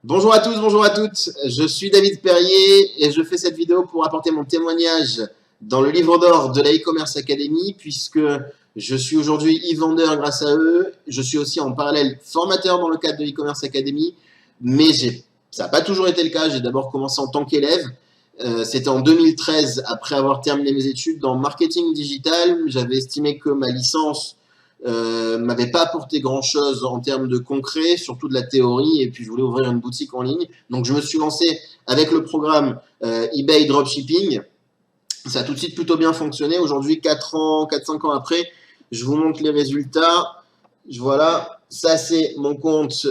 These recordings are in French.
Bonjour à tous, bonjour à toutes. Je suis David Perrier et je fais cette vidéo pour apporter mon témoignage dans le livre d'or de la e-commerce academy puisque je suis aujourd'hui e-vendeur grâce à eux. Je suis aussi en parallèle formateur dans le cadre de l'e-commerce academy, mais ça n'a pas toujours été le cas. J'ai d'abord commencé en tant qu'élève. C'était en 2013, après avoir terminé mes études dans marketing digital. J'avais estimé que ma licence m'avait pas apporté grand chose en termes de concret, surtout de la théorie, et puis je voulais ouvrir une boutique en ligne. Donc je me suis lancé avec le programme eBay Dropshipping. Ça a tout de suite plutôt bien fonctionné. Aujourd'hui, 4-5 ans après, je vous montre les résultats. Voilà, ça c'est mon compte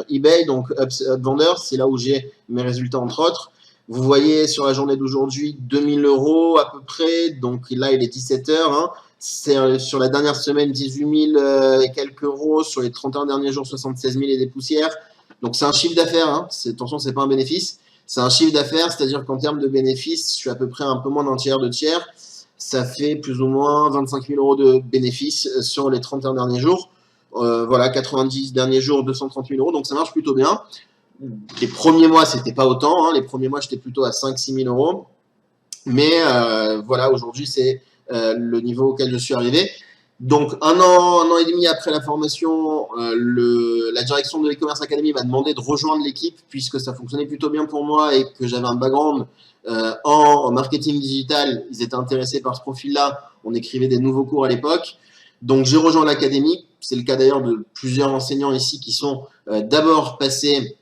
eBay, donc Upvendor, c'est là où j'ai mes résultats entre autres. Vous voyez sur la journée d'aujourd'hui 2000 euros à peu près, donc là il est 17 heures. Hein. C'est sur la dernière semaine 18 000 et quelques euros, sur les 31 derniers jours 76 000 et des poussières. Donc c'est un chiffre d'affaires, hein. Attention, c'est pas un bénéfice. C'est un chiffre d'affaires, c'est-à-dire qu'en termes de bénéfices, je suis à peu près un peu moins d'un tiers de tiers. Ça fait plus ou moins 25 000 euros de bénéfices sur les 31 derniers jours. Voilà, 90 derniers jours, 230 000 euros, donc ça marche plutôt bien. Les premiers mois, c'était pas autant. Hein. Les premiers mois, j'étais plutôt à 5-6 000 euros. Mais voilà, aujourd'hui, c'est le niveau auquel je suis arrivé. Donc, un an et demi après la formation, la direction de l'e-commerce academy m'a demandé de rejoindre l'équipe puisque ça fonctionnait plutôt bien pour moi et que j'avais un background en marketing digital. Ils étaient intéressés par ce profil-là. On écrivait des nouveaux cours à l'époque. Donc, j'ai rejoint l'académie. C'est le cas d'ailleurs de plusieurs enseignants ici qui sont d'abord passés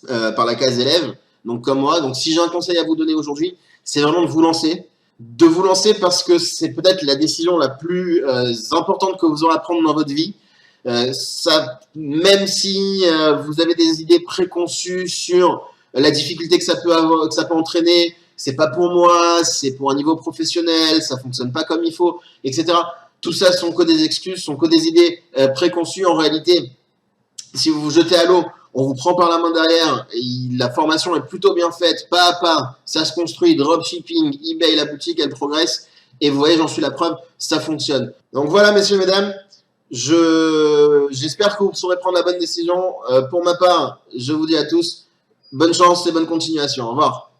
par la case élève, donc comme moi. Donc, si j'ai un conseil à vous donner aujourd'hui, c'est vraiment de vous lancer. De vous lancer parce que c'est peut-être la décision la plus importante que vous aurez à prendre dans votre vie. Même si vous avez des idées préconçues sur la difficulté que ça peut avoir, que ça peut entraîner, c'est pas pour moi, c'est pour un niveau professionnel, ça fonctionne pas comme il faut, etc. Tout ça sont que des excuses, sont que des idées préconçues. En réalité, si vous vous jetez à l'eau, on vous prend par la main derrière, et la formation est plutôt bien faite, pas à pas, ça se construit, dropshipping, eBay, la boutique, elle progresse, et vous voyez, j'en suis la preuve, ça fonctionne. Donc voilà, messieurs, mesdames, j'espère que vous saurez prendre la bonne décision. Pour ma part, je vous dis à tous, bonne chance et bonne continuation. Au revoir.